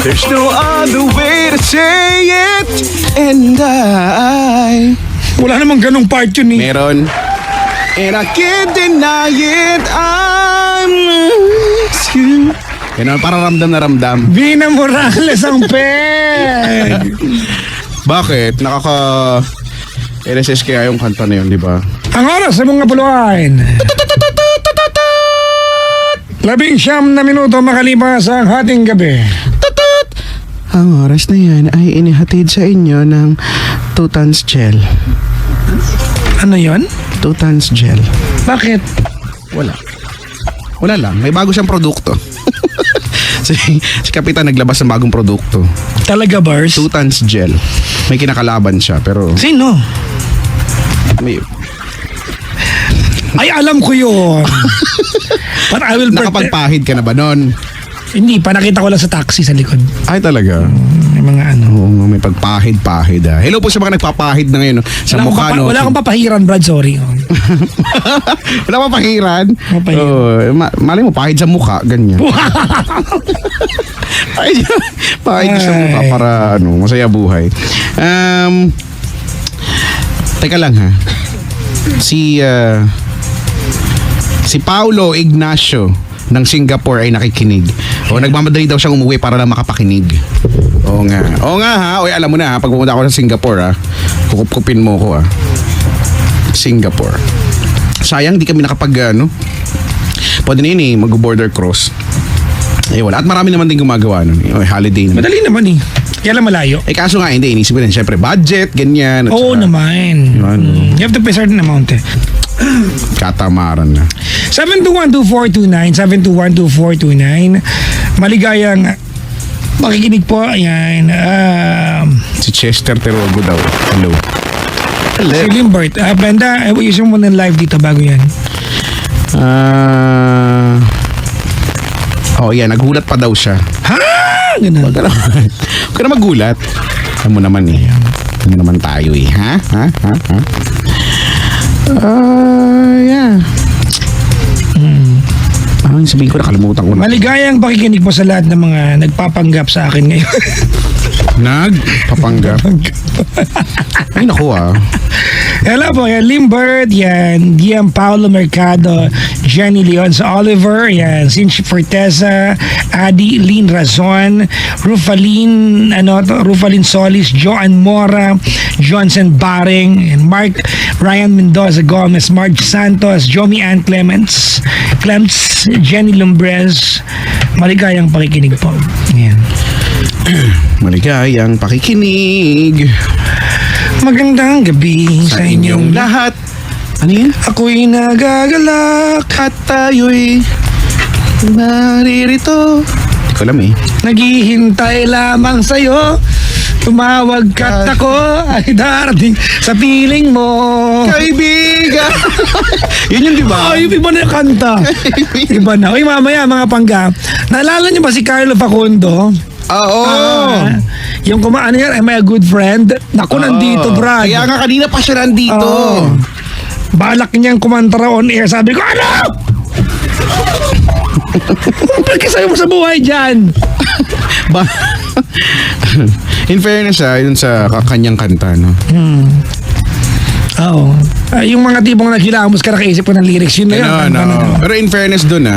There's no other way to say it. And Wala namang ganong part yun eh. meron. And I can't deny it. I miss you. Ganun, parang ramdam na ramdam. Vina Morales ang peg. Bakit? LSS kaya yung kanta na yun, di ba? Ang oras sa mga buluan. 19 na minuto makalipas ang hating gabi. Ang oras na yan ay inihatid sa inyo ng 2 tons gel. Ano yon? 2 tons gel. Bakit? Wala lang. May bago siyang produkto. si Kapitan naglabas ng bagong produkto. Talaga bars? 2 tons gel. May kinakalaban siya pero Sino? may Ay, alam ko yun. But I will nakapagpahid ka na ba nun? Hindi pa, nakita ko lang sa taxi sa likod. Ay talaga? May mga ano. Oo, may pagpahid-pahid ah. Hello po sa mga nagpapahid na ngayon no? Sa mukha no. Wala akong papahiran, Brad, sorry. Wala pa pahiran. Papahiran. Malay mo pahid sa mukha, ganyan. Pahid sa mukha para masaya buhay. Teka lang ha. Si Paulo Ignacio ng Singapore ay nakikinig. O nagmamadali daw siyang umuwi para lang makapakinig. Oo nga ha. Oy, alam mo na ha, pag pumunta ako sa Singapore ha, kukup-kupin mo ko ha. Singapore. Sayang di kami pwede na yun eh, mag-border cross. Wala. At marami naman din gumagawa nun. Holiday naman. Madali naman eh. Kaya lang malayo. Kaso nga hindi, inisip ko din, syempre budget, ganyan. Oo naman. You have to pay certain amount eh. Katamaran na. 7212429 7212429. Maligayang makikinig po. Ayan. Si Chester Terogo daw. Hello. Si Limbert. Brenda, ayusin mo ng live dito bago yan. Yan. Nagulat pa daw siya. Ha? Ganun. Huwag ka na magulat. Alam mo naman eh. Alam mo naman tayo eh. Ha? Yeah. Sabihin ko, nakalimutan ko na. Maligayang pakikinig po sa lahat ng mga nagpapanggap sa akin ngayon. Nagpapanggap? Ay, naku Hello po, yan Limbert, yan Gian Paulo Mercado, Jenny Leon sa Oliver, yan Cinch Forteza, Adi Lynn Razon, Rufalin Solis, Joan Mora, Johnson Baring, and Mark Ryan Mendoza Gomez, Marge Santos, Jomi Ann Clements, Jenny Lumbres. Maligayang pakikinig po. Yan. Maligayang pakikinig. Magandang gabi sa inyong lahat. Ano yun? Ako'y nagagalak At tayo'y naririto. Hindi ko alam eh. Naghihintay lamang sa'yo. Tumawag ka't ako ay darating sa piling mo. Kaibigan. Yun yun, di ba? Ay, iba na yung kanta. Iba na. Uy, mamaya mga pangga. Naalala niyo ba si Carlo Facundo? Oo. Yung ano yan, am I a good friend? Naku, nandito, Brad. Kaya nga kanina pa siya nandito. Balak niyang kumantara on air. Sabi ko, ano? Pagkasaya mo sa buhay dyan. In fairness yun sa kanyang kanta, no? Oo. Yung mga tipong naghilamos ka nakaisip ko ng lyrics, yun na yun. Pero in fairness dun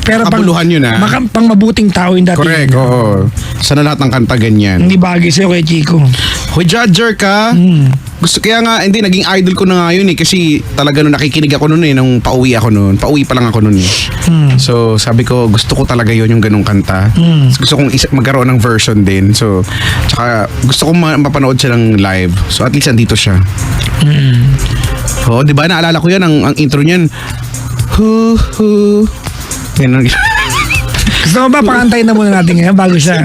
pero makabuluhan yun pang mabuting tao yung dati. Correct, oo. Sana lahat ng kanta ganyan. Hindi bagay sa'yo kay Chico. Hoy, judger ka. Kaya nga, hindi, naging idol ko na nga yun eh. Kasi talaga nung nakikinig ako nun nung pauwi pa lang ako nun eh. So, sabi ko, gusto ko talaga yun yung ganung kanta. Gusto kong magkaroon ng version din. So, tsaka gusto kong mapanood siya ng live. So, at least andito siya. Oo, di ba? Naalala ko yan, ang intro niyan. Ganun. Gusto mo ba pakantayin na muna natin ngayon bago siya?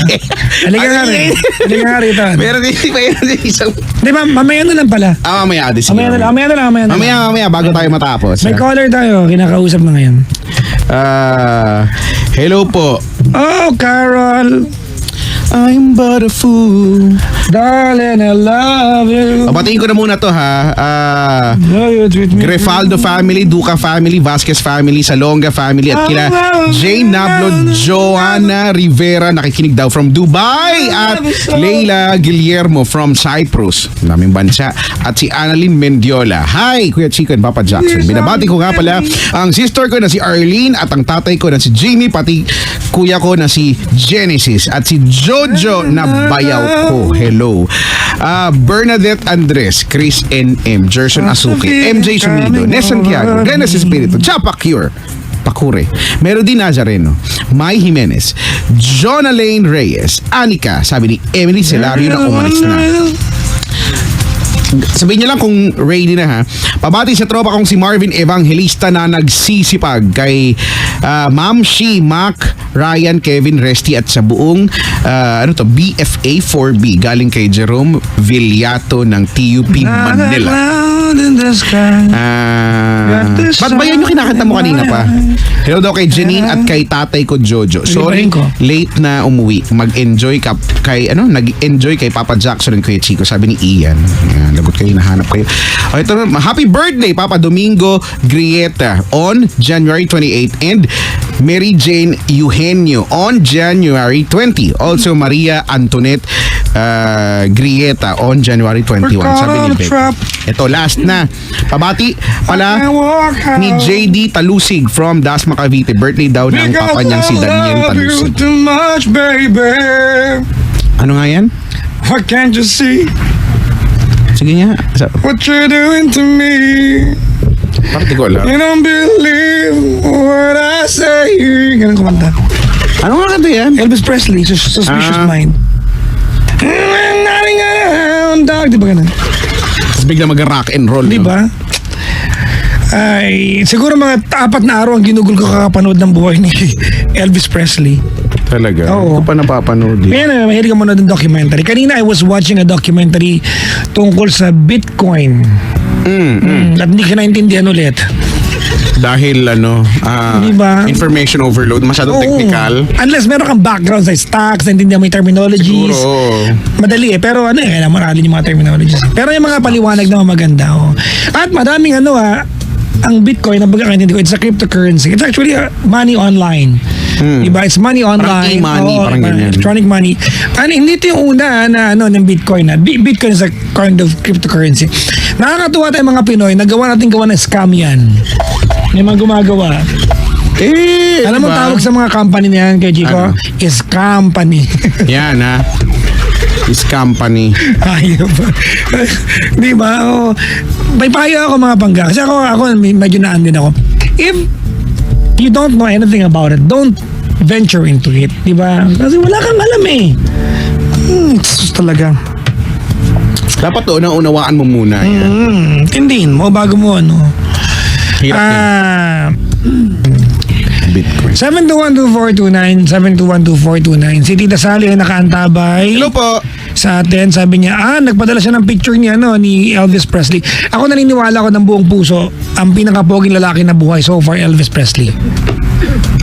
Halika nga rin. Halika nga rito. Meron din isang... Di ba, mamaya na lang pala. Mamaya. Mamaya na lang. Mamaya, bago tayo matapos. May caller tayo, kinakausap na ngayon. Hello po. Oh, Carol. I'm but a fool. Darling, I love you. Pabatiin ko na muna to ha. Love you, treat me. Grefaldo family, Duca family, Vasquez family, Salonga family at kila Jane Nablo, Joanna Rivera nakikinig daw from Dubai at Leila Guillermo from Cyprus, naming bansa, at si Annalyn Mendiola. Hi Kuya Chico and Papa Jackson. Binabati ko nga pala ang sister ko na si Arlene at ang tatay ko na si Jimmy, pati kuya ko na si Genesis at si Jojo na bayaw ko. Hello. Bernadette Andres, Chris N.M., Gerson Asuki, MJ Sumido, Nes Santiago, Dennis Espiritu, Chapa Cure, Pakure, Melody Nazareno, Mai Jimenez, John Alain Reyes, Anika, sabi ni Emily Celario na umalis na. Sabihin niyo lang kung ready na ha. Pabati sa tropa kong si Marvin Evangelista na nagsisipag kay Ma'am Shi, Mac, Ryan, Kevin, Resty at sa buong BFA 4B galing kay Jerome Villato ng TUP Manila. Ba't ba yan yung kinakanta mo kanina pa? Hello daw kay Janine at kay tatay ko Jojo. Sorry, late na umuwi. Mag-enjoy ka kay nag-enjoy kay Papa Jackson and Kuya Chico, sabi ni Ian. Ayan, lagot kayo, nahanap kayo. O, ito na, happy birthday Papa Domingo Grieta on January 28 and Mary Jane Eugenio on January 20. Also Maria Antoinette Grieta on January 21. Sabi ni Beck. Ito, last na. Pabati pala ni JD Talusig from Dasma, Cavite. Birthday daw ng papa niyang si Daniel Talusig. Too much, baby. Ano nga yan? What can't you see? Sige nga. What you're doing to me? Parang di ko alam. You don't believe what I say. Ganun kumanta. Ano nga kanta yan? Elvis Presley, Suspicious Mind. I'm nothing around, dog. Di ba ganun? Tapos bigla mag-rock and roll. Di ba? Ay, siguro mga 4 na araw ang ginugol ko kakapanood ng buhay ni Elvis Presley. Talaga? Oo. Hindi ko pa napapanood. Kaya mahilig ka manood ng documentary. Kanina I was watching a documentary tungkol sa Bitcoin. At hindi ka naintindihan ulit. Dahil Diba? information overload, masyadong technical. Unless meron kang background sa stocks, naintindihan mo yung terminologies. Siguro. Madali madali kailangan maralin yung mga terminologies. Pero yung mga paliwanag na maganda. At madaming ang Bitcoin, ang pagkakaintindi ko, it's a cryptocurrency. It's actually money online. Diba? It's money online. Parang e-money, parang ganyan. Electronic money. And hindi ito yung una na ng Bitcoin. Bitcoin is a kind of cryptocurrency. Nakakatuwa tayong mga Pinoy, gawa ng scam yan. May mga gumagawa. Alam mo tawag sa mga company na yan kay Chico? Is company. Yan ha. Is company. Ayop. Di ba? May payo ako mga pangga. Kasi ako medyo naan din ako. If you don't know anything about it, don't venture into it. Di ba? Kasi wala kang alam eh. Talaga. Dapat unawaan mo muna. Tindihin mo bago mo Hirap yan. Bitcoin. 7212429 7212429. Si Tita Sally ay nakaantabay. Hello po. Sa atin, sabi niya, nagpadala siya ng picture niya ni Elvis Presley. Ako naniniwala ko ng buong puso, ang pinakapoging lalaki na buhay so far, Elvis Presley.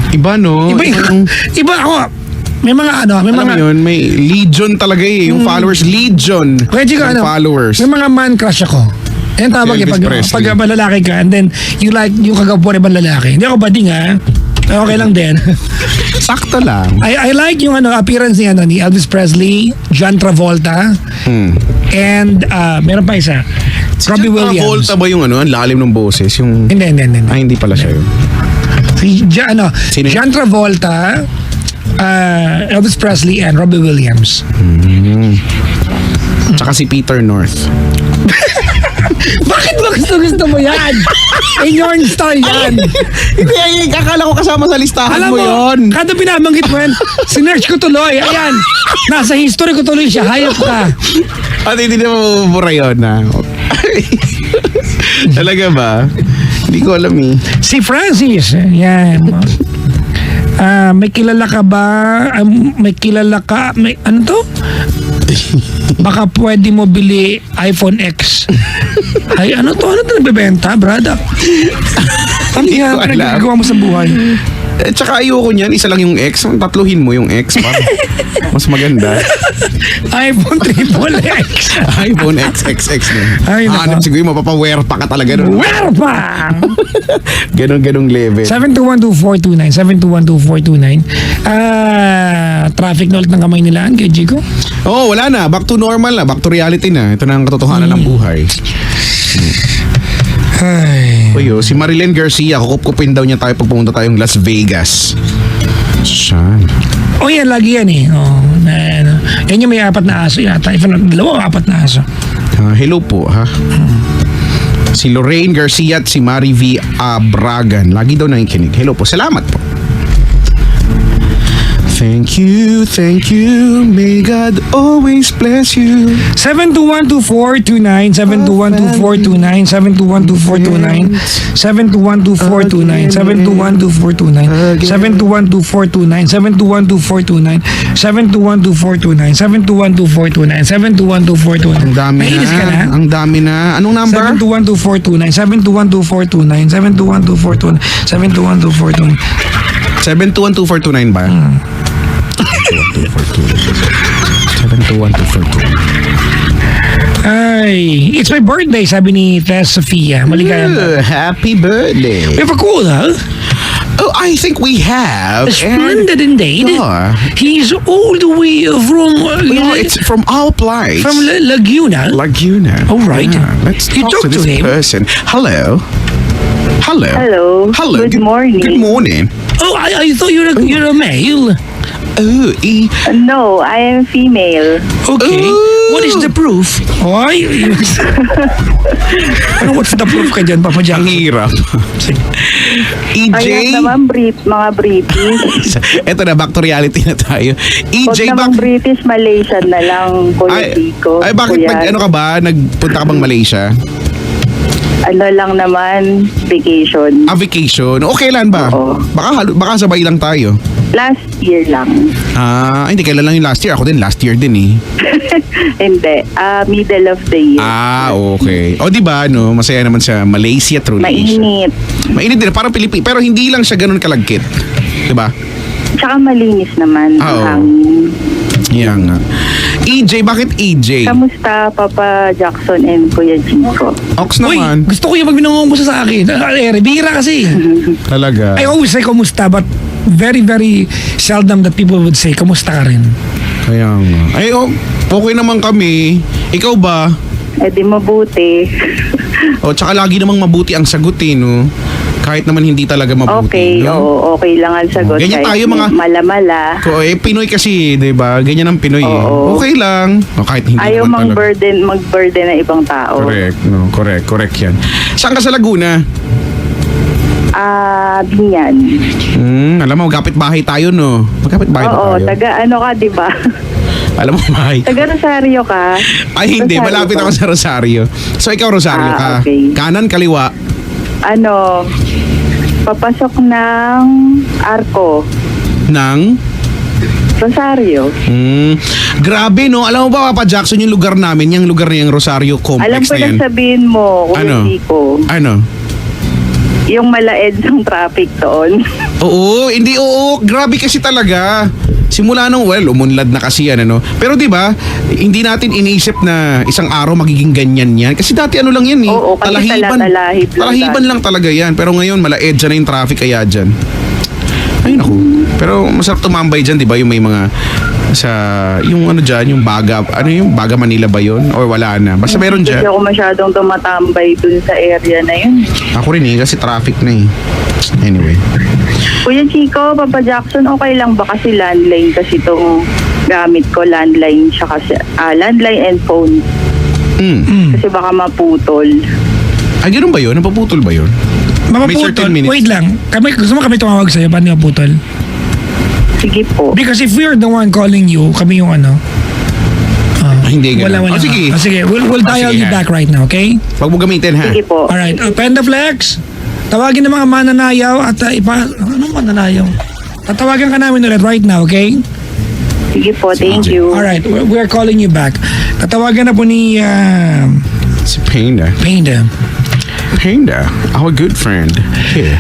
Iba no? Iba ako. May mga may Alam mga mo yun, may legion talaga yung followers, legion. Kaya Chico, ng followers. may mga man crush ako. Yan tawag Elvis pag Presley. lalaki ka and then you like yung kagapuan ibang lalaki. Hindi ako bading okay lang din. Sakto lang. I like yung appearance ni Elvis Presley, John Travolta, and meron pa isa. Robbie Williams. Travolta ba yung ang lalim ng boses? Yung... Hindi. hindi pala siya yun. Si John Travolta, Elvis Presley, and Robbie Williams. Tsaka si Peter North. Bakit ba gusto mo yan? Inyorn star yan. Hindi, akala ko kasama sa listahan Alam mo mo, yun. kada binabanggit mo yan, sinerch ko tuloy. Ayan, nasa history ko tuloy siya. Hayop ka. At hindi na mabubura yun Talaga ba? Hindi ko alam eh. Si Francis, yan. May kilala ka ba? Ano to? Baka pwede mo bili iPhone X. Ay, ano to? Ano to nagbebenta, brada? Ano yan? Nagagawa mo sa buhay? Tsaka ayoko niyan, isa lang yung X. Tatluhin mo yung X para mas maganda. iPhone triple X. iPhone XXX na. Ay, nako. Hanap siguro, mapapawear pa ka talaga nun. Where pa? Ganong level. 7212429 traffic na ulit ng kamay nila kay Jico. Oh, wala na. Back to normal na. Back to reality na. Ito na ang katotohanan ng buhay. Ay. Uy, si Marilyn Garcia, kukupkupin daw niya tayo pag pumunta tayong Las Vegas. Siyan. Oh, yan, lagi yan eh. Oh, yan yung may 4 na aso yata. If not, 2 o 4 na aso. Hello po, ha? Si Lorraine Garcia at si Mari V. Abragan. Lagi daw nakikinig. Hello po. Salamat po. Thank you, may God always bless you. 7212429 7212429 7212429 7212429 7212429 7212429 7212429 7212429 7212429 Ang dami Naiinis ka na? na. Ang dami na. Anong number? 7212429 7212429 7212429 7212429 ba? 7212429. Ay, it's my birthday, sabi ni Tess Sofia. Maligaya ba? Happy birthday. We have a call, huh? Oh, I think we have. Splendid indeed. Yeah. He's all the way from No, it's from our place. from Laguna. Laguna. All right. Let's You talk talk to to this him. person. Hello. Hello. Hello. Hello. Good morning. Good morning. Oh, I thought you're a male. Oh, No, I am female. Okay. Ooh. What is the proof? Oy. Ano what's the proof ka dyan, Papa Jack? ang hirap. EJ. Ayan naman, mga British. Eto na, back to reality na tayo. Huwag EJ, naman British, Malaysian na lang, Kuya Tico. ay, bakit Kuya. ano ka ba? Nagpunta ka bang Malaysia? Ano lang naman, vacation. Vacation. Okay lang ba? Oo. Baka sabay lang tayo. Last year lang. Hindi, kailan lang yung last year? Ako din, last year din eh. Hindi, middle of the year. Okay. O, di ba, no? Masaya naman sa Malaysia, through Malaysia. Mainit. Mainit din, parang Pilipinas. Pero hindi lang siya ganun kalagkit. Di ba? Tsaka malinis naman ang Oo. hangin. Yan nga. EJ, bakit EJ? Kamusta, Papa Jackson and Kuya Chico? Ox Uy, naman. gusto ko yung magbinangungusta sa akin. Bihira kasi. Talaga. I always say kamusta, but very, very seldom that people would say kamusta ka rin. Kaya nga. Okay naman kami. Ikaw ba? Eh di mabuti. Tsaka lagi namang mabuti ang sagot eh, no? Kahit naman hindi talaga mabuti. Okay, no? oo, okay lang ang sagot. Ganyan kahit tayo, mga- Mala-mala. Pinoy kasi, di ba? Ganyan ang Pinoy. eh. Oo. Okay lang. Kahit hindi Ayaw naman talaga. mag-burden ng ibang tao. Correct, no? Correct yan. Saan ka sa Laguna? Binyan. Alam mo, magkapit bahay tayo, no? Magkapit bahay ba Oo, tayo? taga ano ka, di ba? Alam mo, bahay. Taga Rosario ka. Ay, hindi. Rosario Malapit ka. ako sa Rosario. So, ikaw Rosario ka. Okay. Kanan, kaliwa. Ano, papasok ng Arco. Nang? Rosario. Grabe, no? Alam mo ba, Papa Jackson, yung lugar namin, yung lugar na yung Rosario Complex Alam ko na yan. na sabihin mo, Kuya Ano? Chico, Ano? yung malaed ng traffic doon. Oo. Grabe kasi talaga. Simula nung, umunlad na kasi yan, ano. Pero di ba hindi natin iniisip na isang araw magiging ganyan yan. Kasi dati ano lang yan eh. Oo, kasi Talahiban lang talaga yan. Pero ngayon, malaedja na yung traffic kaya dyan. Ay, naku. Pero masarap tumambay dyan, di ba? Yung may mga yung ano dyan, yung Baga, Baga Manila ba yun? Or wala na? Basta meron Hindi dyan. ako masyadong tumatambay dun sa area na yun. Ako rin eh, kasi traffic na eh. Anyway. Kuya Chico, Papa Jackson, okay lang ba kasi landline kasi itong gamit ko, landline siya kasi, landline and phone. Kasi baka maputol. Ay, ganun ba yun? Napaputol ba yun? May certain Mapaputol. minutes. Wait lang. Gusto mo kami tumawag sa'yo? Paano maputol? Sige po. Because if we're the one calling you, kami yung ano. Hindi ganun. Wala. Sige. Sige, we'll dial sige, you ha. back right now, okay? Huwag mo gamitin ha. Sige po. Alright. Pendaflex, tawagin ng mga mananayaw at ano mananayaw? Tatawagan ka namin ulit right now, okay? Sige po, thank you. Alright, we're calling you back. Tatawagan na po ni Si Panda. Panda. Our good friend. Here.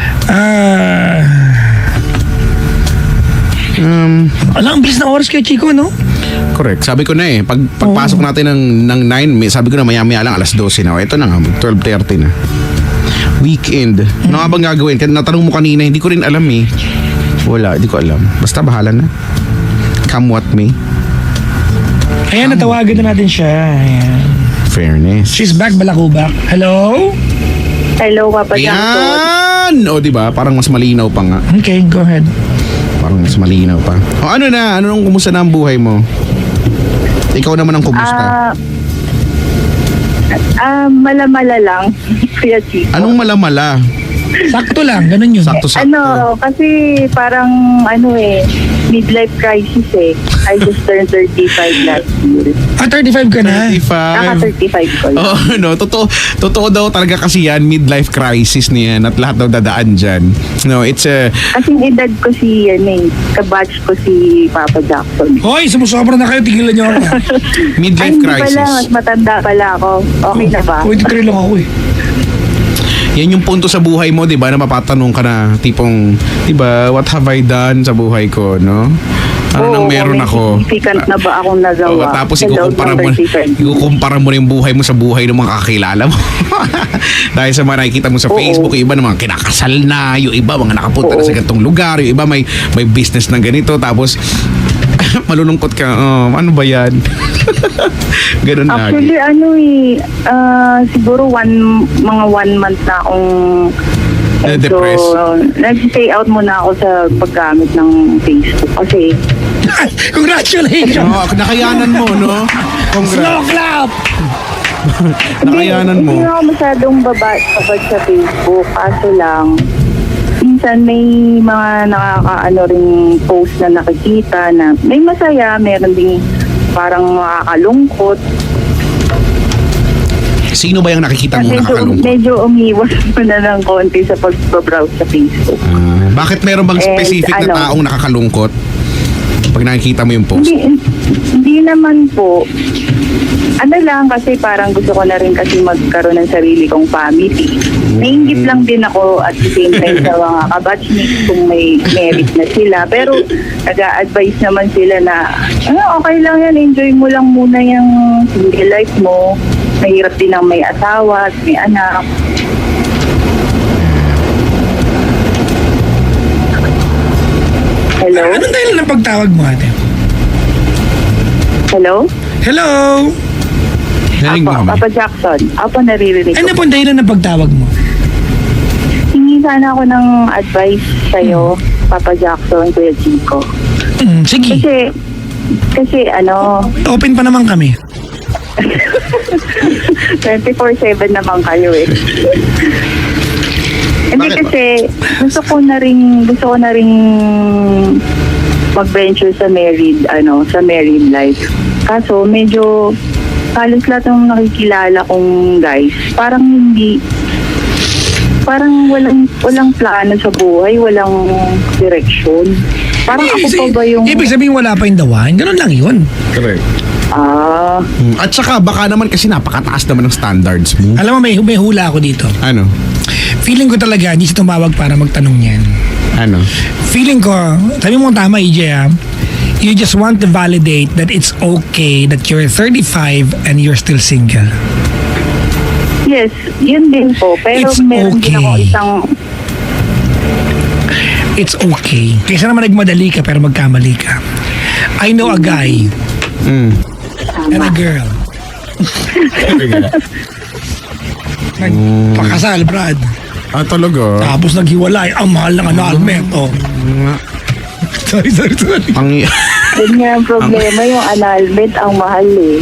Alam, ang bilis na oras kay Chico, no? Correct. Sabi ko na pagpasok natin ng 9, sabi ko na maya-maya lang alas 12 na. O, ito na nga, 12:30 na. Weekend. Ano nga bang gagawin? Natanong mo kanina, hindi ko rin alam eh. Wala, hindi ko alam. Basta bahala na. Come what may. Ayan, natawagan na natin siya. Ayan. Fairness. She's back, Balakubak. Hello? Hello, Papa Jackson. Yan! O, diba? Parang mas malinaw pa nga. Okay, go ahead. Parang mas malinaw pa. O, ano na? Ano nung kumusta na ang buhay mo? Ikaw naman ang kumusta? Malamala lang, Kuya Chico. Anong malamala? Sakto lang, ganun yun. Sakto-sakto. Kasi parang midlife crisis eh. I just turned 35 last year. 35 ka na? 35 ko lang. Oh, no, totoo daw talaga kasi yan, midlife crisis niyan at lahat daw dadaan dyan. No, it's a... Kasi edad ko kabatch ko si Papa Jackson. Hoy, sumusobra na kayo, tigilan niyo ako. midlife Hindi crisis. pala, mas matanda pala ako. Okay na ba? 23 lang ako eh. Yan yung punto sa buhay mo, 'di ba? Na mapatanong ka na tipong, 'di ba, what have I done sa buhay ko, no? Ano nang meron may ako? significant na ba akong nagawa? Tapos sa loob ng 35 years? ikukumpara mo yung buhay mo sa buhay ng mga kakilala mo. Dahil sa mga nakikita mo sa Oo. Facebook, yung iba naman kinakasal na, yung iba mga nakapunta na sa ganitong lugar, yung iba may business ng ganito, tapos malulungkot ka, ano ba yan? Ganun Actually, lagi. siguro mga 1 month na akong Na-depress? nag-stay out muna ako sa paggamit ng Facebook kasi Congratulations! Nakayanan mo, no? Slow clap! Nakayanan mo. Hindi ako masyadong babad sa Facebook. Kaso lang, minsan may mga ring post na nakikita na may masaya, meron ding parang makakalungkot. Sino ba yung nakikita mo nakakalungkot? Medyo umiwas mo na ng konti sa pag-browse sa Facebook. Bakit meron bang specific na taong nakakalungkot? Pag nakikita mo yung post? Hindi naman po. Ano lang kasi parang gusto ko na rin kasi magkaroon ng sarili kong family. Nainggit lang din ako at the same time sa mga kabatchmates kung may merit na sila. Pero nag-a-advise naman sila na okay lang yan, enjoy mo lang muna yung single life mo. Mahirap din ang may asawa at may anak. Hello? Anong dahilan ng pagtawag mo, ate? Hello? Hello? Narinig mo Apo, kami? Papa Jackson. Apo, naririnig Ano ko. po ang dahilan ng pagtawag mo? Hingi sana ako ng advice sa'yo, Papa Jackson, Kuya Chico. Sige, Kasi open pa naman kami. 24/7 naman kayo eh. Hindi Bakit? kasi gusto ko na ring mag-venture sa married life. Kaso medyo halos lahat ng nakikilala kong guys, parang walang plano sa buhay, walang direksyon. Parang ako pa ba yung... Ibig sabihin wala pa yung dawan? Ganun lang yun. Correct. Ah, At saka baka naman kasi napakataas naman ng standards mo. Alam mo, may hula ako dito. Ano? Feeling ko talaga, hindi siya tumawag para magtanong yan. Ano? Feeling ko, sabi mo tama, EJ, you just want to validate that it's okay that you're 35 and you're still single. yes, yun din po. Pero It's meron din ako okay. isang... It's okay. Kaysa naman nagmadali ka pero magkamali ka. I know a guy and a girl. Nagpakasal, Brad. Talaga? Tapos naghiwalay. Ang mahal ng annulment. Oh. sorry. Yun nga ang problema, yung annulment ang mahal eh.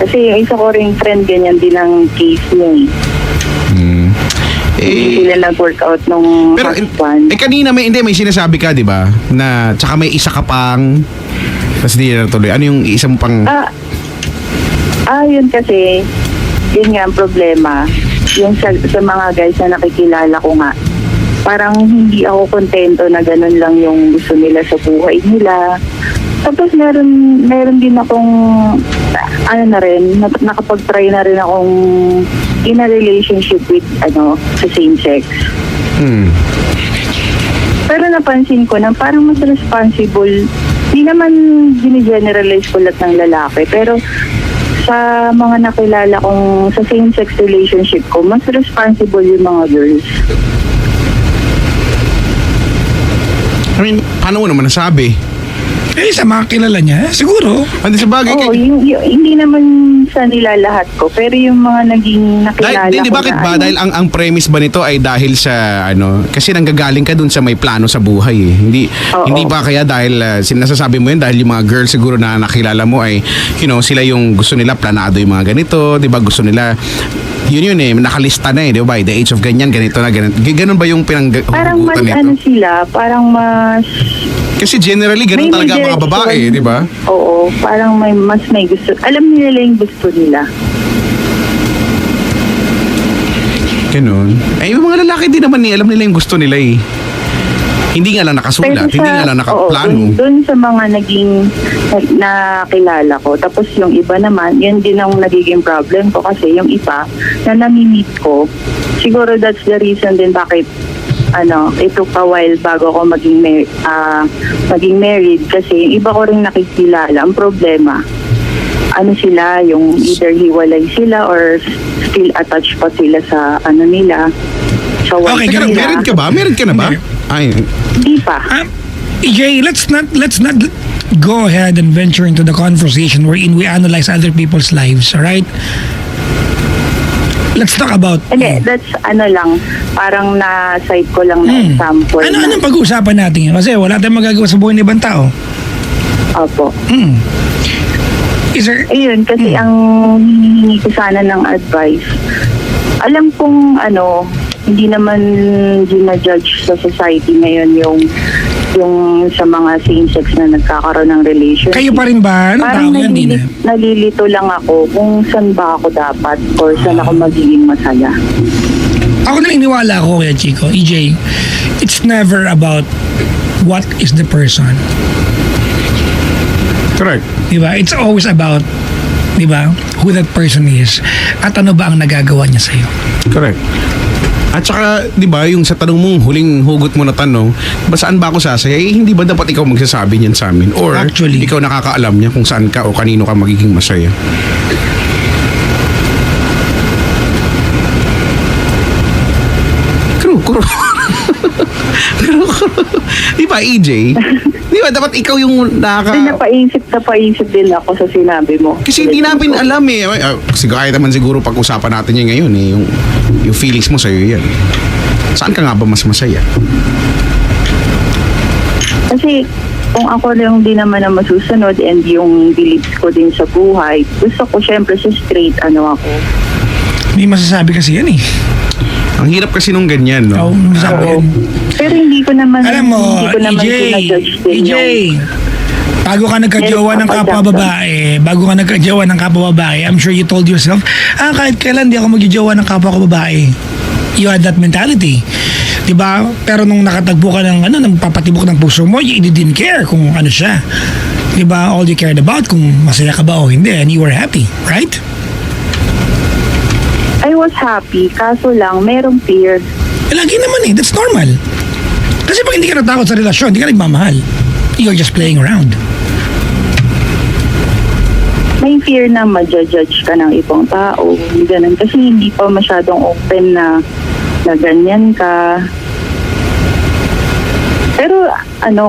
Kasi yung isa ko ring friend, ganyan din ang case niya eh. Hindi sila nag-workout nung Pero husband. kanina may sinasabi ka, 'di ba? Na tsaka may isa ka pang tapos di na tuloy. Ano yung isa mo pang Yun kasi, yun nga ang problema. Yung sa mga guys na nakikilala ko nga, parang hindi ako kontento na ganun lang yung gusto nila sa buhay nila. Tapos meron din akong nakapag-try na rin akong in a relationship with sa same sex. Pero napansin ko na parang mas responsible, di naman gini-generalize ko lahat ng lalaki, pero sa mga nakilala kong sa same-sex relationship ko, mas responsible yung mga girls. I mean, paano mo naman nasabi? Eh, sa mga kilala niya, siguro. Hindi sa bagay. Oo, hindi naman sa nilalahat ko, pero yung mga naging nakilala Dahil, ko bakit na ba? ano, Dahil ang premise ba nito ay dahil sa ano, kasi nanggagaling ka dun sa may plano sa buhay eh. Oo. Hindi ba kaya dahil sinasasabi mo yun dahil yung mga girls siguro na nakilala mo ay sila yung gusto nila planado yung mga ganito, 'di ba? Gusto nila yun eh, nakalista na eh, di ba? The age of ganyan, ganito na, ganito. Ganun ba yung parang mas nito? ano sila, parang mas Kasi generally, ganun may talaga ang mga babae, direction. di ba? Oo, parang mas may gusto. Alam nila yung gusto nila. Ganun. Eh, yung mga lalaki din naman alam nila yung gusto nila eh. Hindi nga lang nakasulat, hindi nga lang nakaplano. Doon sa mga naging nakilala ko. Tapos yung iba naman, yun din ang nagiging problem ko kasi yung iba na nami-meet ko, siguro that's the reason din bakit it took a while bago ako maging married kasi yung iba ko rin nakikilala. Ang problema, sila, yung either hiwalay sila or still attached pa sila sa nila. Sa wife Okay, nila. Married ka ba? Married ka na ba? Ay, Hindi pa. EJ, let's not go ahead and venture into the conversation wherein we analyze other people's lives, all right? Let's talk about Hindi, that's lang, parang na-side ko lang na example. Anong pag-uusapan natin yun? Kasi wala tayong magagawa sa buhay ng ibang tao. Opo. Is there... Ayun, kasi ang hinihingi ko sana ng advice, alam kong hindi naman gina-judge sa society ngayon yung sa mga same-sex na nagkakaroon ng relationship. Kayo pa rin ba? Anong Parang tao yan, Dina? nalilito lang ako kung saan ba ako dapat or saan ako magiging masaya. Ako naniniwala ako kaya Chico, EJ, it's never about what is the person. correct. Diba? It's always about, diba, who that person is at ano ba ang nagagawa niya sa'yo. Correct. At saka, di ba, yung sa tanong mong huling hugot mo na tanong, ba saan ba ako sasaya? Eh, hindi ba dapat ikaw magsasabi niyan sa amin? Or Actually, ikaw nakakaalam niya kung saan ka o kanino ka magiging masaya? Kuro. Di ba, EJ? Di ba, dapat ikaw yung Napaisip din ako sa sinabi mo. Kasi hindi namin alam eh. Kasi kaya naman siguro pag-usapan natin yan ngayon eh. Yung feelings mo sa'yo yan. Saan ka nga ba mas masaya? Kasi kung ako lang din naman na masusunod and yung beliefs ko din sa buhay, gusto ko syempre sa straight ako. Hindi masasabi kasi yan eh. Ang hirap kasi nung ganyan, no? Oo, masasabi yan. Pero hindi ko naman Alam mo, sinajudge din EJ, yung bago ka nagka-jowa ng kapwa babae, I'm sure you told yourself, kahit kailan di ako mag-jowa ng kapwa ko babae. You had that mentality. Diba? Pero nung nakatagpo ka ng nagpapatibok ng puso mo, you didn't care kung ano siya. Diba? All you cared about kung masaya ka ba o hindi, and you were happy, right? I was happy, kaso lang merong fear. Lagi naman eh, that's normal. Kasi pag hindi ka natakot sa relasyon, hindi ka nagmamahal. You're just playing around. May fear na ma-judge ka ng ibang tao, ganun. Kasi hindi pa masyadong open na ganyan ka. Pero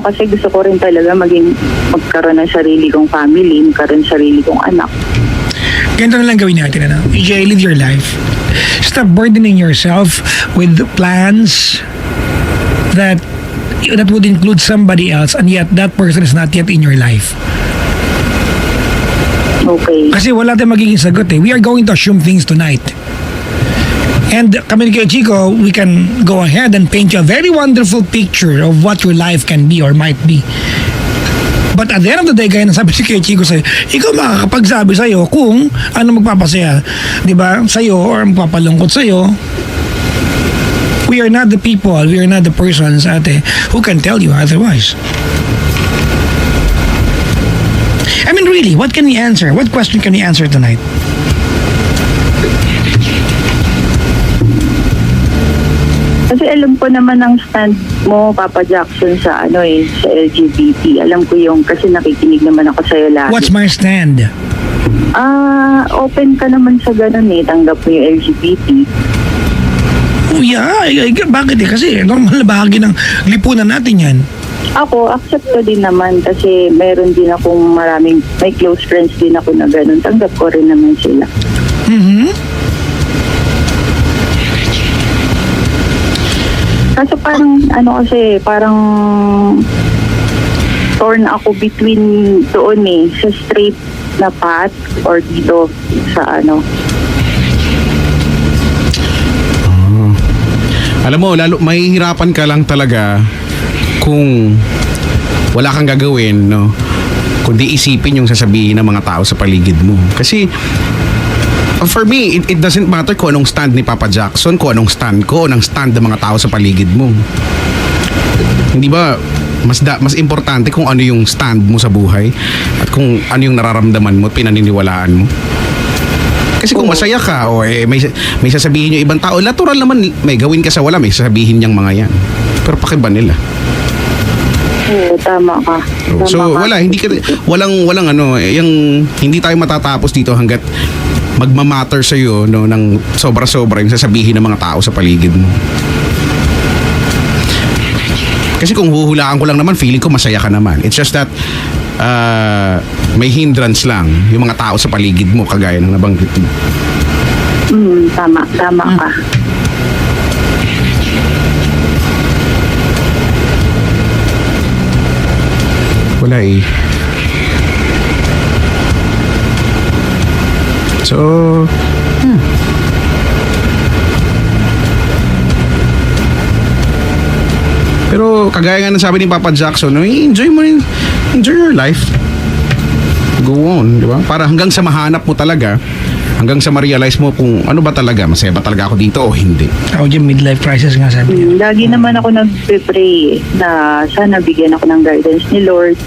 kasi gusto ko rin talaga magkaroon ng sarili kong family, magkaroon ng sarili kong anak. Ganito na lang gawin natin, EJ, live your life. Stop burdening yourself with plans that would include somebody else and yet that person is not yet in your life. Okay. Kasi wala tayong magiging sagot eh. We are going to assume things tonight. And kami ni Chico, we can go ahead and paint you a very wonderful picture of what your life can be or might be. But at the end of the day, gaya ng sabi si Kuya Chico sa'yo, ikaw makakapagsabi sa'yo kung ano magpapasaya, di ba, sa'yo or magpapalungkot sa'yo. We are not the people, we are not the persons, ate, who can tell you otherwise. I mean, really, what can we answer? What question can we answer tonight? Kasi alam ko naman ang stand mo, Papa Jackson, sa sa LGBT. Alam ko yung, kasi nakikinig naman ako sa'yo lagi. What's my stand? Open ka naman sa ganun tanggap mo yung LGBT. Oh yeah, bakit kasi normal na bahagi ng lipunan natin yan. Ako, accept ko din naman kasi meron din akong may close friends din ako na ganun. Tanggap ko rin naman sila. Kaso parang torn ako between doon sa straight na path or dito sa Alam mo, lalo mahihirapan ka lang talaga kung wala kang gagawin, no? Kundi isipin yung sasabihin ng mga tao sa paligid mo. Kasi for me, it doesn't matter kung anong stand ni Papa Jackson, kung anong stand ko, anong stand ng mga tao sa paligid mo. Hindi ba mas importante kung ano yung stand mo sa buhay at kung ano yung nararamdaman mo at pinaniniwalaan mo. Kasi kung masaya ka o may sasabihin yung ibang tao, natural naman may gawin ka sa wala, may sasabihin niyang mga yan. Pero pakiba nila. Oo, tama ka. So wala, walang yung hindi tayo matatapos dito hanggat magmamatter sa iyo ng sobra-sobra yung sasabihin ng mga tao sa paligid mo. Kasi kung huhulaan ko lang naman, feeling ko masaya ka naman. It's just that may hindrance lang yung mga tao sa paligid mo kagaya ng nabanggit mo. Tama ka. Wala eh. So, pero kagaya nga ng sabi ni Papa Jackson, enjoy your life. Go on, di ba? Para hanggang sa mahanap mo talaga, hanggang sa ma-realize mo kung ano ba talaga, masaya ba talaga ako dito o hindi. Ako dyan, midlife crisis nga sabi niya. Lagi naman ako nagpe-pray na sana bigyan ako ng guidance ni Lord.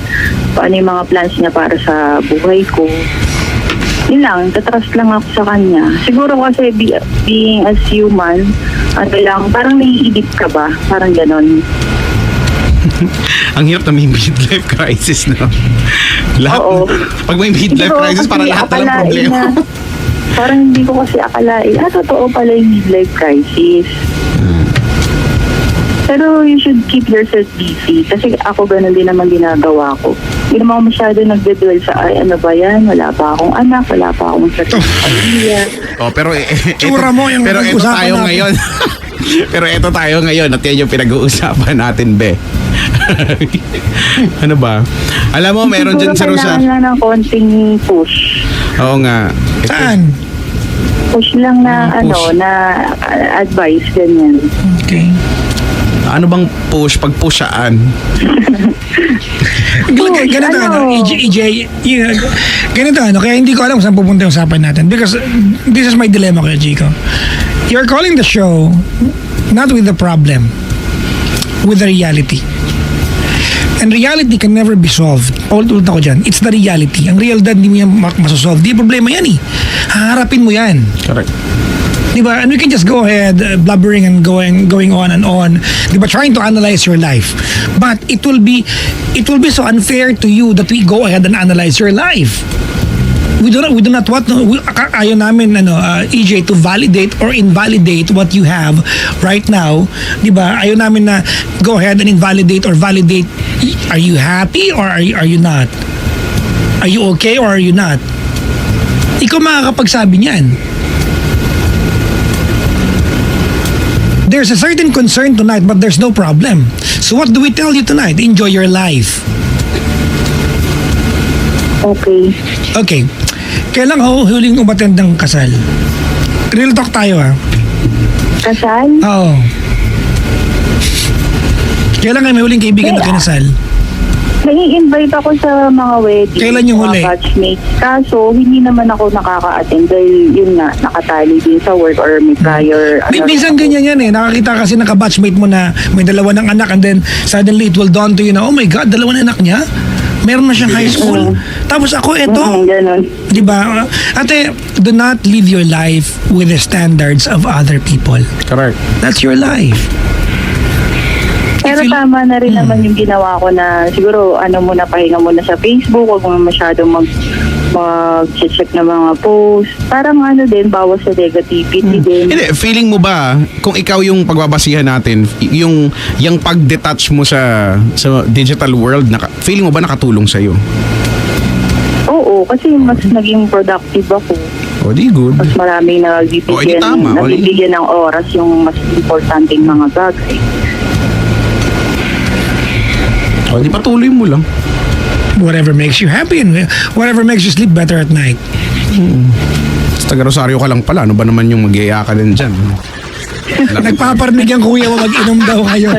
Paano yung mga plans niya para sa buhay ko. Yun lang, tatrust lang ako sa kanya. Siguro kasi being as human, parang naiidip ka ba? Parang ganon. Ang hirap na may midlife crisis, no? Lahat, Oo. pag may midlife Hindi ko crisis, kasi parang lahat na lang akalain problema. Parang hindi ko kasi akalain, totoo pala yung midlife crisis. Pero you should keep yourself busy. Kasi ako ganun din naman ginagawa ko. Hindi naman ako masyado nagde-dwell sa, ano ba yan? Wala pa akong anak, wala pa akong pamilya. Oh, pero Tsura mo yung pero ito pag-usapan tayo natin. ngayon. Pero ito tayo ngayon at yan yung pinag-uusapan natin, be. Ano ba? Alam mo, meron dyan sa Rosa. Kailangan lang ng konting push. Oo nga. Saan? Push lang na, Push. na advice, ganyan. Okay. Ano bang push? Pag-pushaan? Ganito EJ, ganito kaya hindi ko alam kung saan pupunta yung usapan natin because this is my dilemma kaya Chico. You're calling the show not with the problem, with the reality. And reality can never be solved. Ulit ako dyan. It's the reality. Ang realidad hindi mo yan masosolve. Di problema yan eh. Haharapin mo yan. Correct. Diba? And we can just go ahead blubbering and going on and on. Diba? Trying to analyze your life. But it will be so unfair to you that we go ahead and analyze your life. We do not want ayaw namin EJ to validate or invalidate what you have right now. Diba? Ayaw namin na go ahead and invalidate or validate. Are you happy or are you not? Are you okay or are you not? Ikaw makakapagsabi niyan. There's a certain concern tonight but there's no problem. So what do we tell you tonight? Enjoy your life. Okay. Okay. Kailan huling umattend ng kasal? Real talk tayo Kasal? Oo. Kailan kayo may huling kaibigan na kinasal? Nai-invite ako sa mga wedding. Kailan yung huli? Mga batchmates. Kaso, hindi naman ako nakaka-attend dahil yun nga, nakatali din sa work or may prior. Minsan ganyan yan eh. Nakakita kasi naka-batchmate mo na may dalawa ng anak and then suddenly it will dawn to you na, oh my God, dalawa ng anak niya? Meron na siyang high school. Tapos ako, eto. Ganon. Diba? Ate, do not live your life with the standards of other people. Correct. That's your life. Pero tama na rin naman yung ginawa ko na siguro muna, pahinga muna sa Facebook, huwag mo masyadong mag-check na mga post. Parang din, bawas sa negativity din. Hindi, feeling mo ba, kung ikaw yung pagbabasihan natin, yung pag-detach mo sa digital world, feeling mo ba nakatulong sa'yo? Oo, kasi mas naging productive ako. O, di good. Mas maraming O, di tama. nagbibigyan ng oras yung mas importanteng mga bagay. O, di patuloy mo lang. Whatever makes you happy and whatever makes you sleep better at night. Sa taga-Rosario ka lang pala. Ano ba naman yung mag-iaya ka din dyan? Nagpaparinig ang kuya mo mag-inom daw kayo.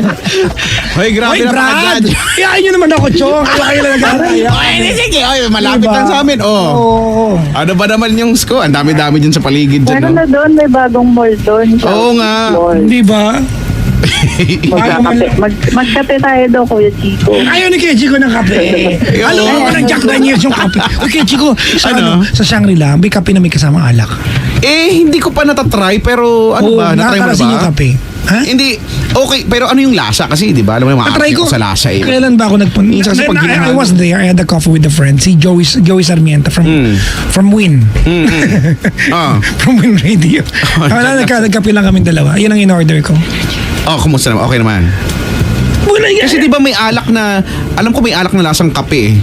Hoy, grabe Hoy, na Brad! pagkadyan. Iyain nyo naman ako, Chong. Kayo na nagkakaya. Sige, malapit Diba? lang sa amin. Oo. Ano ba naman yung sko? Ang dami-dami dyan sa paligid dyan. Meron na doon, may bagong mall doon. Oo nga. Di ba? Magkape tayo daw, Kuya Chico. Ayaw ni Kuya Chico ng kape. Alam mo ng Jack Daniels yung kape. Uy, Kuya Chico, sa Shangri-La, may kape na may kasamang alak. Hindi ko pa natatry, pero ano ba? Natry mo na nakakarasin ba? yung kape. Ha? Hindi, okay, pero ano yung lasa? Kasi di ba, alam mo yung Natry ko. sa lasa eh. Kailan ba ako nagpunta? Minsan kasi pag I ginahan- was there. I had a coffee with a friend. Si Joey Sarmiento from Win. Ah. From Win Radio. Nagkape lang kami dalawa. Yun ang in-order ko. Oh, kumusta naman? Okay naman. Kasi di ba may alak na, alam ko may alak na lasang kape eh.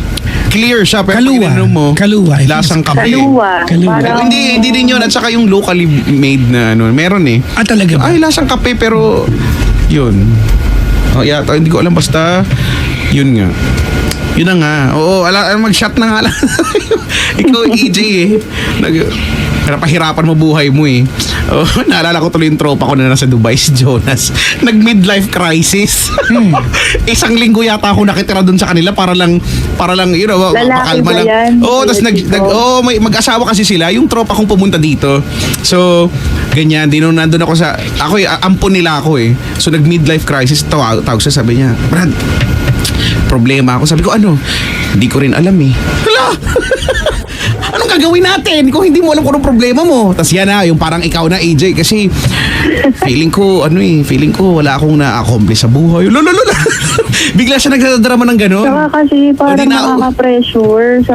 Clear siya, pero pag Kaluwa. ininom mo, Kaluwa. lasang kape. Kaluwa. Kaluwa. Pero hindi din yun. At saka yung locally made na meron eh. Ah, talaga ba? Ay, lasang kape pero yun. Yata, hindi ko alam basta yun nga. Yun na nga. Oo, mag-shot na nga lang. Ikaw, EJ eh. Napahirapan mo buhay mo eh. Oh, naalala ko tuloy yung tropa ko na nasa Dubai, si Jonas. Nag-midlife crisis. Isang linggo yata ako nakitira doon sa kanila para lang you know, Lalaki pakalma ba lang. yan? Oo, tas Kuya may mag-asawa kasi sila, yung tropa kong pumunta dito. So, ganyan, nandun ako ampon nila ako eh. So, nag-midlife crisis, tawag siya, sabi niya, Brad, problema ako. Sabi ko, ano? Hindi ko rin alam eh. Hala! Anong gagawin natin kung hindi mo alam kung anong problema mo? Tas yan na, yung parang ikaw na, AJ, kasi feeling ko wala akong na-accomplish sa buhay. Lululula! Bigla siya nagdadrama ng gano'n. Saka kasi parang nakaka-pressure sa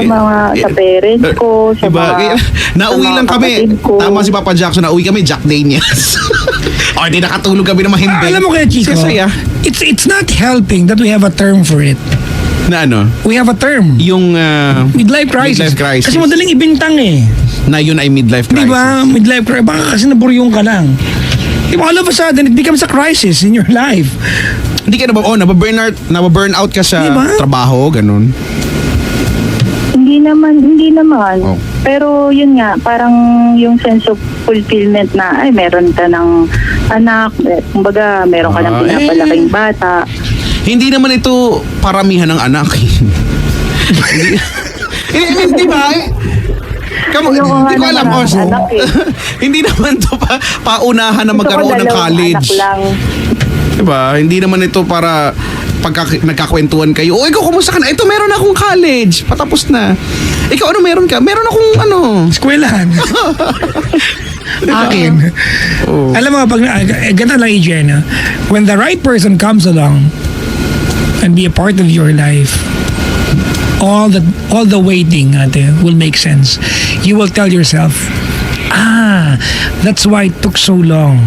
sa parents ko, sa diba? mga Nauwi lang kami. kapatid ko. Tama si Papa Jackson, nauwi kami, Jack Daniels. O, di nakatulog kami na mahindi. Alam mo kaya, Chico, Kasi it's not helping that we have a term for it. na ano, We have a term. yung Midlife crisis. Midlife crisis. Kasi madaling ibintang eh. na yun ay midlife crisis. Di ba? Midlife crisis. Baka kasi naburyong ka lang. Di ba, all of a sudden, it becomes a crisis in your life. Hindi ka na ba, nababurn out ka sa Diba? trabaho, ganun. Hindi naman. Oh. Pero yun nga, parang yung sense of fulfillment na, meron ka ng anak, kumbaga, meron ka ng pinapalaking bata. Hindi naman ito paramihan ng anak. Hindi ba? Hindi ko alam, Oso. Hindi naman to paunahan na magkaroon ng college. Anak lang. Diba? Hindi naman ito para nagkakwentuhan kayo. O, ikaw, kumusta ka na? Ito, meron akong college. Patapos na. Ikaw, ano meron ka? Meron akong Eskwelahan. Akin. Oh. Alam mo, ganito lang, EJ, no? When the right person comes along and be a part of your life, all the waiting will make sense. You will tell yourself, that's why it took so long.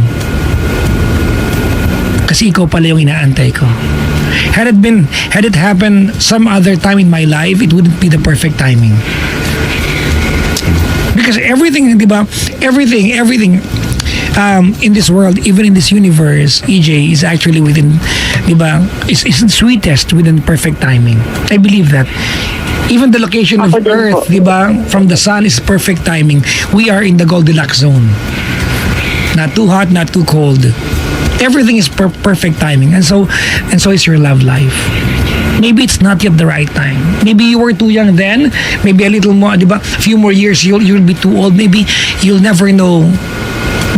Kasi ikaw pala yung inaantay ko. Had it happened some other time in my life, it wouldn't be the perfect timing. Because everything, di ba? Everything in this world, even in this universe, EJ, is actually within, di ba? Is sweetest within perfect timing. I believe that. Even the location of Ako din Earth, po. di ba? From the sun is perfect timing. We are in the Goldilocks zone. Not too hot, not too cold. Everything is perfect timing, and so is your love life. Maybe it's not yet the right time. Maybe you were too young then. Maybe a little more, di ba? A few more years, you'll be too old. Maybe you'll never know.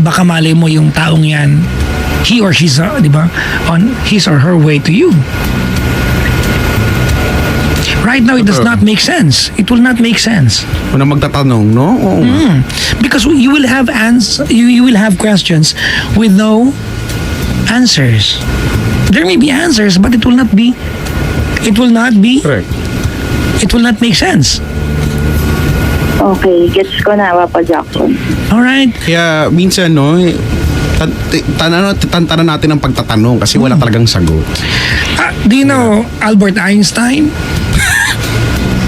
Baka malay mo yung taong yan, he or she's, di ba, on his or her way to you. Right now, it does not make sense. It will not make sense. Kung na magtatanong, no? Oo. Because you will have you will have questions with no answers. There may be answers, but it will not be. It will not be. Correct. It will not make sense. Okay, gets ko na, Papa Jackson. All right. Kaya minsan, no, tantanan natin ang pagtatanong kasi wala talagang sagot. Do you know Albert Einstein?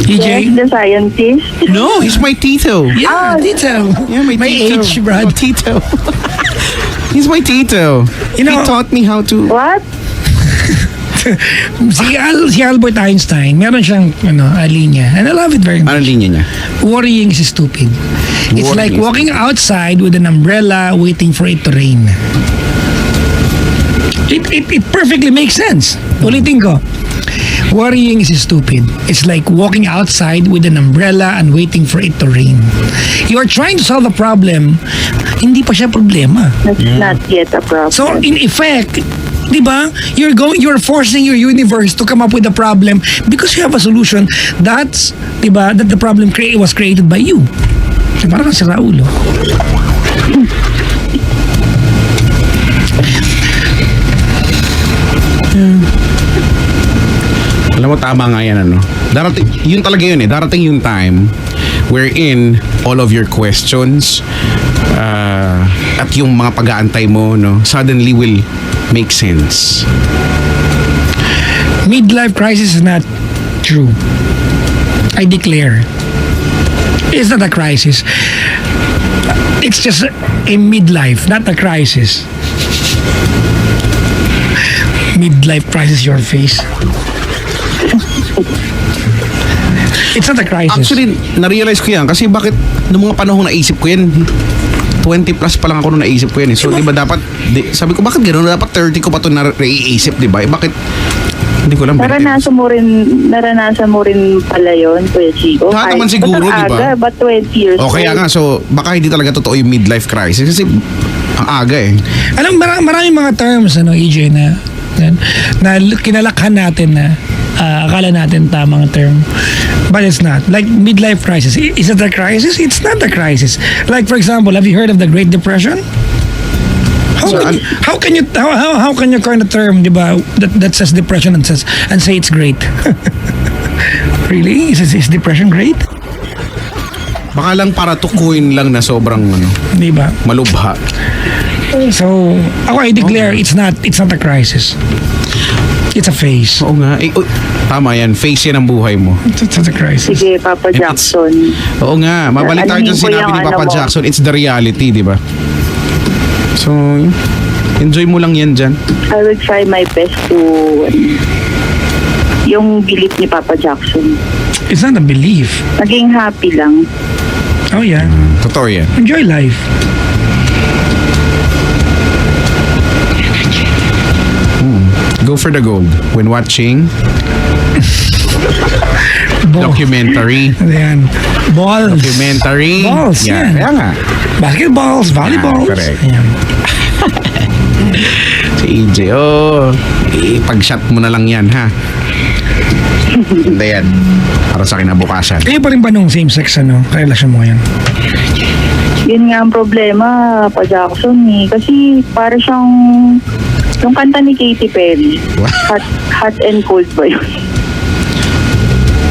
Yes, EJ? the scientist. No, he's my tito. Yeah, Tito. Yeah, my tito. age, Brad. My tito. He's my tito. You know- He taught me how to... What? Si Albert Einstein, meron siyang linya. And I love it very much. Anong linya niya? Worrying is stupid. It's Worrying like is walking outside with an umbrella waiting for it to rain. It perfectly makes sense. Ulitin ko. Worrying is stupid. It's like walking outside with an umbrella and waiting for it to rain. You are trying to solve a problem, hindi pa siya problema. That's not yet a problem. So in effect, di ba? You're forcing your universe to come up with a problem because you have a solution that's, di ba, that the problem was created by you. Parang si Raul. Alam mo, tama nga yan, ano? Darating, yun talaga yun eh. Darating yung time wherein all of your questions at yung mga pag-aantay mo, no, suddenly will make sense. Midlife crisis is not true. I declare. It's not a crisis. It's just a midlife, not a crisis. Midlife crisis, your face. It's not a crisis. Actually, na-realize ko yan kasi bakit noong mga panahon naisip ko yan, 20 plus pa lang ako nung naisip ko yan eh. So, di ba dapat, sabi ko, bakit gano'n? Dapat 30 ko pa ito naiisip, di ba? Eh, bakit? Hindi ko alam. Naranasan mo rin pala yun, Kuya Chico. Lahat naman Kahit siguro, ba't ang di ba? aga, But 20 years O kaya old. nga, so baka hindi talaga totoo yung midlife crisis kasi ang aga eh. Alam, maraming mga terms, EJ, na kinalakhan natin na akala natin tamang term. But it's not. Like midlife crisis. Is it a crisis? It's not a crisis. Like for example, have you heard of the Great Depression? How can you coin a term, di ba, that says depression and say it's great? Really? Is depression great? Baka lang para tukuin lang na sobrang Di ba? malubha. So, ako I declare it's not a crisis. It's a phase. Oo nga. Eh, tama yan. Face yan ang buhay mo. It's not a crisis. Sige, Papa And Jackson. Oo nga. Mabalik tayo Alamin dyan ko sinabi yung ni Papa ano mo. Jackson. It's the reality, di ba? So, enjoy mo lang yan dyan. I will try my best to yung belief ni Papa Jackson. It's not a belief. Naging happy lang. Oh yeah. Totoo yan. Enjoy life. Go for the gold when watching documentary. Ayan. Balls. Documentary. Balls, Yeah, yan. kaya nga. Basketballs, volleyballs. correct. Ayan. Si EJ, pag-shot mo na lang yan, ha? Ganda yan. Para sa kinabukasan. Kayo pa rin ba nung same-sex, karelasyon mo ngayon? Yun nga ang problema, Papa Jackson eh. Kasi para siyang yung kanta ni Katy Perry. Hot and Cold ba yun?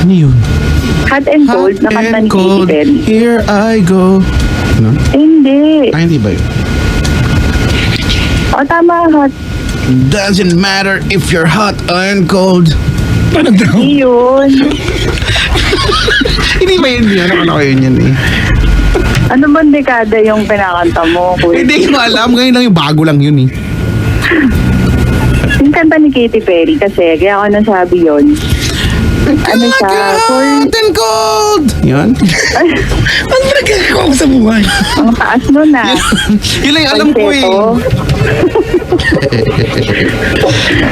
Ano yun? Hot and Cold na kanta ni Katy Perry. Here I go. No? Hindi. Ay, hindi ba yun? O tama, hot. Doesn't matter if you're hot and cold. Paano daw? Hindi yun. Hindi ba yun yun? Ano ko yun yun eh? Ano bang dekada yung pinakanta mo, Kuya? Hindi ko alam. Ngayon lang yung bago lang yun eh. Yung kanta ni Katy Perry kasi, kaya ako nasabi yun. Ano siya? Hot and cold! Yun? Ano nagkakawa ko sa buhay? Ang taas nun ah. Yun lang yung alam ko eh.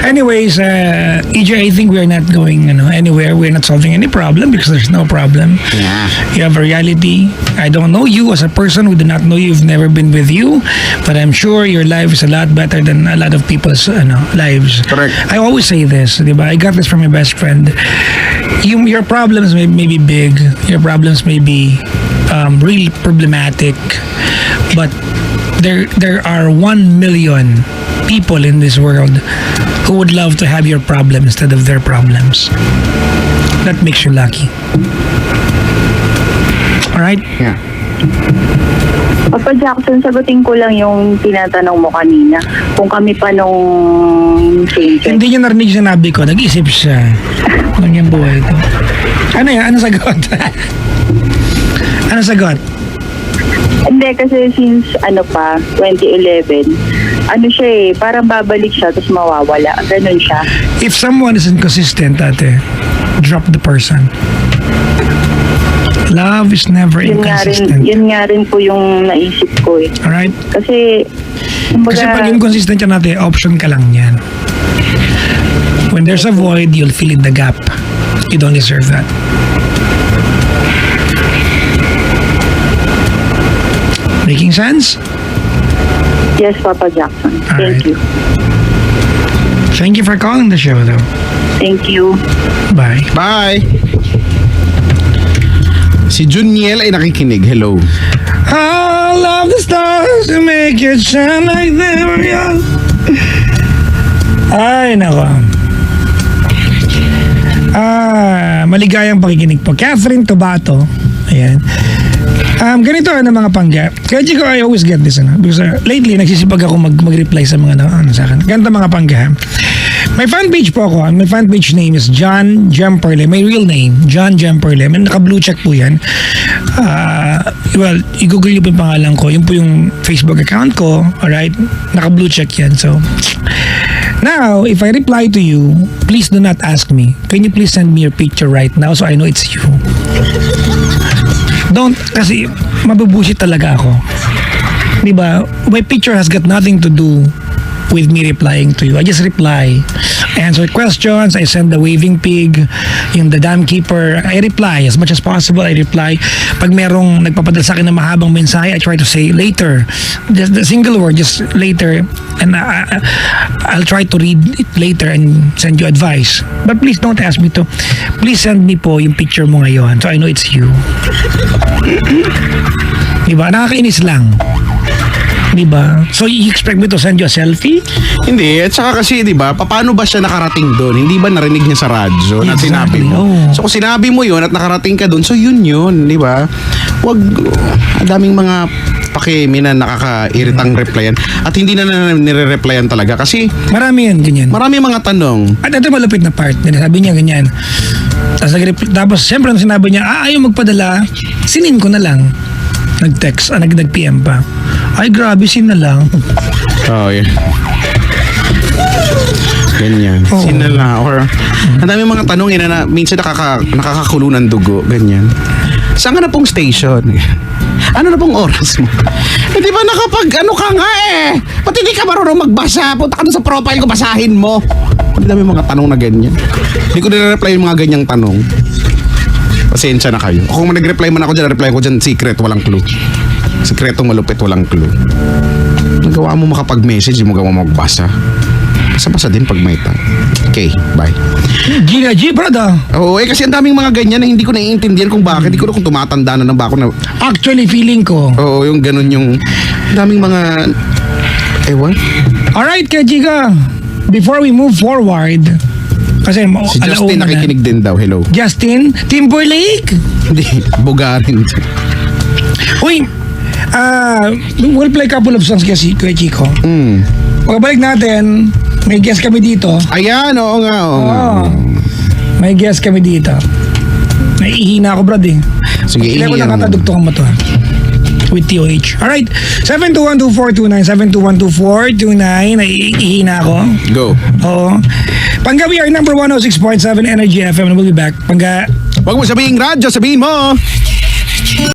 Anyways, EJ, I think we're not going anywhere. We're not solving any problem because there's no problem. Yeah. You have a reality. I don't know you as a person. We do not know you. We've never been with you. But I'm sure your life is a lot better than a lot of people's lives. Correct. I always say this, diba? I got this from my best friend. Your problems may be big. Your problems may be really problematic. But there are 1 million people in this world who would love to have your problem instead of their problems. That makes you lucky. Alright? Yeah. Papa Jackson, sagutin ko lang yung tinatanong mo kanina. Kung kami pa nung same sex. Hindi niya narinig sinabi ko. Nag-isip siya. Ano niyang buhay ito? Ano yan? Ano sagot? Ano sagot? Hindi, kasi since 2011, siya parang babalik siya tapos mawawala. Ganun siya. If someone is inconsistent, ate, drop the person. Love is never inconsistent. Yun nga rin po yung naisip ko eh. Alright? Kasi, Kasi pag inconsistent yan natin, option ka lang yan. When there's a void, you'll fill in the gap. You don't deserve that. Making sense? yes, Papa Jackson. Alright. Thank you. Thank you for calling the show, though. Thank you. Bye. Bye! Si Juniel ay nakikinig. Hello. I love the stars to make it shine like they were young. Ay, nako. Maligayang pakikinig po. Catherine Tobato. Ayan. Ganito ang mga panggap. Kaya Chico, I always get this. Because lately, nagsisipag ako mag-reply sa mga sa akin. Ganito mga panggap. May fan page po ako. My fan page name is John Jemperle. My real name, John Jemperle. Naka-blue check po yan. Well, i-google nyo po yung pangalan ko. Yun po yung Facebook account ko. Alright? Naka-blue check yan. So, now, if I reply to you, please do not ask me. Can you please send me your picture right now so I know it's you? Don't, kasi mabubusit talaga ako. Diba? My picture has got nothing to do with me replying to you. I just reply. I answer questions. I send the waving pig, yung the dam keeper. I reply as much as possible. I reply. Pag merong nagpapadala sa akin ng mahabang mensahe, I try to say later. Just the single word, just later. And I'll try to read it later and send you advice. But please don't ask me to. Please send me po yung picture mo ngayon so I know it's you. Diba? Nakakainis lang. Diba? So you expect me to send you a selfie? Hindi, at saka kasi, di ba, paano ba siya nakarating doon? Hindi ba narinig niya sa radyo na sinabi Exactly, mo? oh. So kung sinabi mo yun at nakarating ka doon, so yun, di ba? Wag, daming mga pakemi na nakaka-iritang replyan at hindi na nire-replyan talaga kasi Marami yan, ganyan. marami mga tanong. At ito malupit na part. Sabi niya ganyan. Tapos siyempre nung sinabi niya, ayaw magpadala, sinin ko na lang. Nag-text, nag-PM pa. Ay, grabe, sin na lang. Oh, yeah. Ganyan. Oo. Sinala. Or, ang dami mga tanong na minsan nakakakulo ng dugo. Ganyan. Saan ka na pong station? Ano na pong oras mo? Di ba nakapag ano ka nga eh? Ba't hindi ka marunong magbasa? Punta ka doon sa profile ko, basahin mo. Ang dami mga tanong na ganyan. Hindi ko nire-reply yung mga ganyang tanong. Pasensya na kayo. Kung nag-reply man ako dyan, reply ko dyan, secret, walang clue. Sekretong malupit, walang clue. Nagawa mo makapag-message, hindi mo gawa magbasa. Basa-basa din pag may time. Okay, bye. Gina G, brother. Oo, kasi ang daming mga ganyan na hindi ko naiintindihan kung bakit. Hindi ko na kung tumatanda na ba ako na... Actually, feeling ko. Oo, yung ganun yung... daming mga... Ewan. Alright, kaya Giga, before we move forward, kasi Si Justin alauna na. nakikinig din daw. Hello. Justin Timberlake. Hindi, bugarin. Uy, we'll play couple of songs kasi Kuya Chico. Pagkabalik natin, may guest kami dito. Ayan, oo nga. Oo. May guest kami dito. Naiihina ako, brad eh. Sige, Kailan ko ihiyan mo. nakatadugtong mo to. With TOH. Alright, 7212429, 7212429. Naiihina ako. Go. Oo. Pangga, we are number 106.7 Energy FM and we'll be back. Pangga. Huwag mo sabihin radyo, sabihin mo.